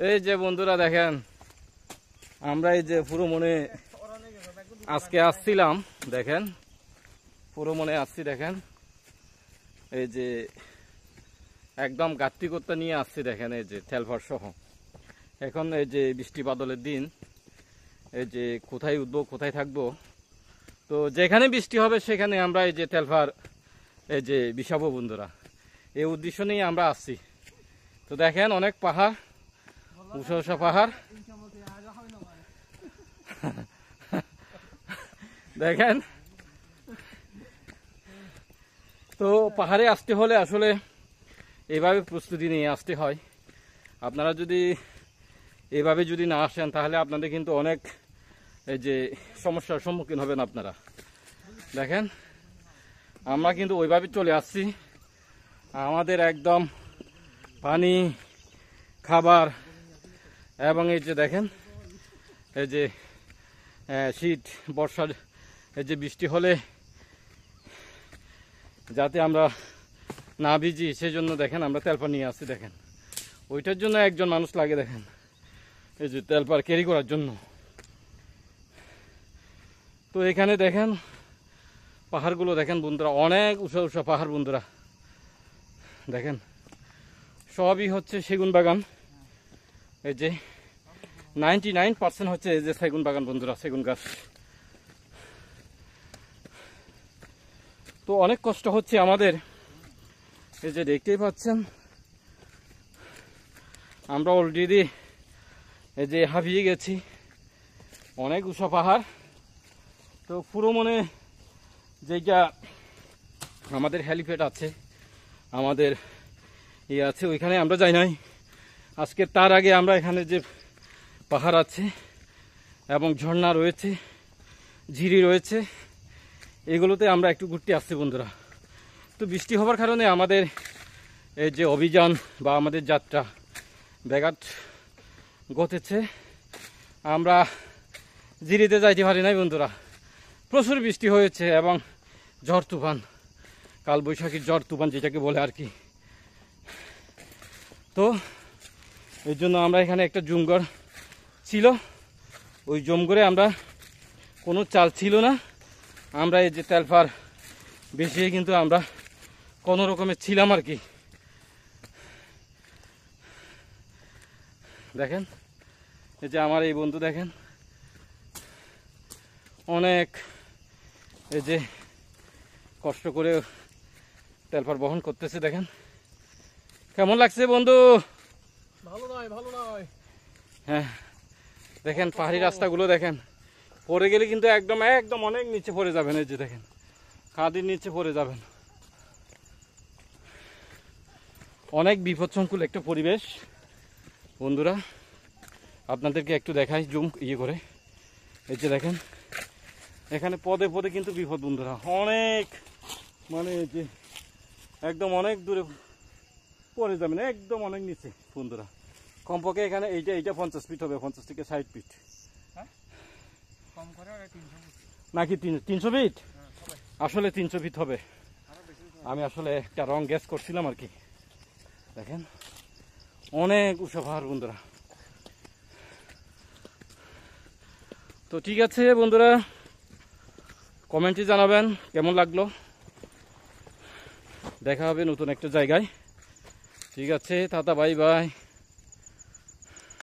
এই যে বন্ধুরা দেখেন, আমরা এই যে পুরো মনে আজকে আসছিলাম, দেখেন পুরো মনে আসছি, দেখেন এই যে একদম গাত্তি করতে নিয়ে আসছি, দেখেন এই যে তেলফার সহ। এখন এই যে বৃষ্টি বাদলের দিন, এই যে কোথায় উঠবো কোথায় থাকবো, তো যেখানে বৃষ্টি হবে সেখানে আমরা এই যে তেলফার এই যে বিছাবো বন্ধুরা, এই উদ্দেশ্য নিয়ে আমরা আসছি। তো দেখেন অনেক পাহাড়, উঁচা উঁচা পাহাড় দেখেন। তো পাহাড়ে আসতে হলে আসলে এভাবে প্রস্তুতি নিয়ে আসতে হয়। আপনারা যদি এভাবে যদি না আসেন তাহলে আপনাদের কিন্তু অনেক এই যে সমস্যার সম্মুখীন হবেন আপনারা। দেখেন আমরা কিন্তু ওইভাবে চলে আসছি, আমাদের একদম পানি, খাবার এবং এই যে দেখেন এই যে শীত বর্ষার এই যে বৃষ্টি হলে যাতে আমরা না ভিজি সেই জন্য দেখেন আমরা তেলপার নিয়ে আসছি। দেখেন ওইটার জন্য একজন মানুষ লাগে, দেখেন এই যে তেলপার ক্যারি করার জন্য। তো এখানে দেখেন পাহাড়গুলো দেখেন বন্ধুরা, অনেক উঁচা উঁচা পাহাড় বন্ধুরা। দেখেন সবই হচ্ছে সেগুন বাগান, এই যে 99% হচ্ছে এই যে সেগুন বাগান বন্ধুরা, সেগুন গাছ। তো অনেক কষ্ট হচ্ছে আমাদের, এই যে দেখতেই পাচ্ছেন আমরা অলরেডি এই যে হাঁপিয়ে গেছি, অনেক উঁচা পাহাড়। তো পুরো মনে যেটা আমাদের হেলিপ্যাড আছে, আমাদের ইয়ে আছে, ওইখানে আমরা যাই নাই আজকে। তার আগে আমরা এখানে যে পাহাড় আছে এবং ঝর্ণা রয়েছে, ঝিরি রয়েছে, এগুলোতে আমরা একটু ঘুরতে আসছি বন্ধুরা। তো বৃষ্টি হওয়ার কারণে আমাদের এই যে অভিযান বা আমাদের যাত্রা ব্যাঘাত ঘটেছে, আমরা ঝিরিতে যাইতে পারি নাই বন্ধুরা। প্রচুর বৃষ্টি হয়েছে এবং ঝড় তুফান, কালবৈশাখীর ঝড় তুফান যেটাকে বলে আর কি। তো এই জন্য আমরা এখানে একটা জমঘর ছিল, ওই জমঘরে আমরা কোনো চাল ছিল না, আমরা এই যে তেলফার বেশিয়ে কিন্তু আমরা কোনো রকমের ছিলাম আর কি। দেখেন এই যে আমার এই বন্ধু দেখেন অনেক এই যে কষ্ট করে তেলফার বহন করতেছে। দেখেন কেমন লাগছে বন্ধু? ভালো নয়, ভালো নয়। হ্যাঁ দেখেন পাহাড়ি রাস্তাগুলো দেখেন, পড়ে গেলে কিন্তু একদম একদম অনেক নিচে পড়ে যাবেন, এই যে দেখেন কাঁদির নিচে পড়ে যাবেন। অনেক বিপদসংকুল একটা পরিবেশ বন্ধুরা, আপনাদেরকে একটু দেখাই জুম ইয়ে করে। এই যে দেখেন এখানে পদে পদে কিন্তু বিপদ বন্ধুরা, অনেক মানে এই যে একদম অনেক দূরে পড়ে যাবেন, একদম অনেক নিচে বন্ধুরা। কমপক্ষে এখানে এইটা 50 ফিট হবে, 50 থেকে 60 ফিট নাকি 300 ফিট? আসলে 300 ফিট হবে, আমি আসলে একটা রং গ্যাস করছিলাম আর কি। দেখেন অনেক উঁচু পাহাড় বন্ধুরা। তো ঠিক আছে বন্ধুরা, কমেন্টে জানাবেন কেমন লাগলো। দেখা হবে নতুন একটা জায়গায়। ঠিক আছে, টাটা, বাই বাই।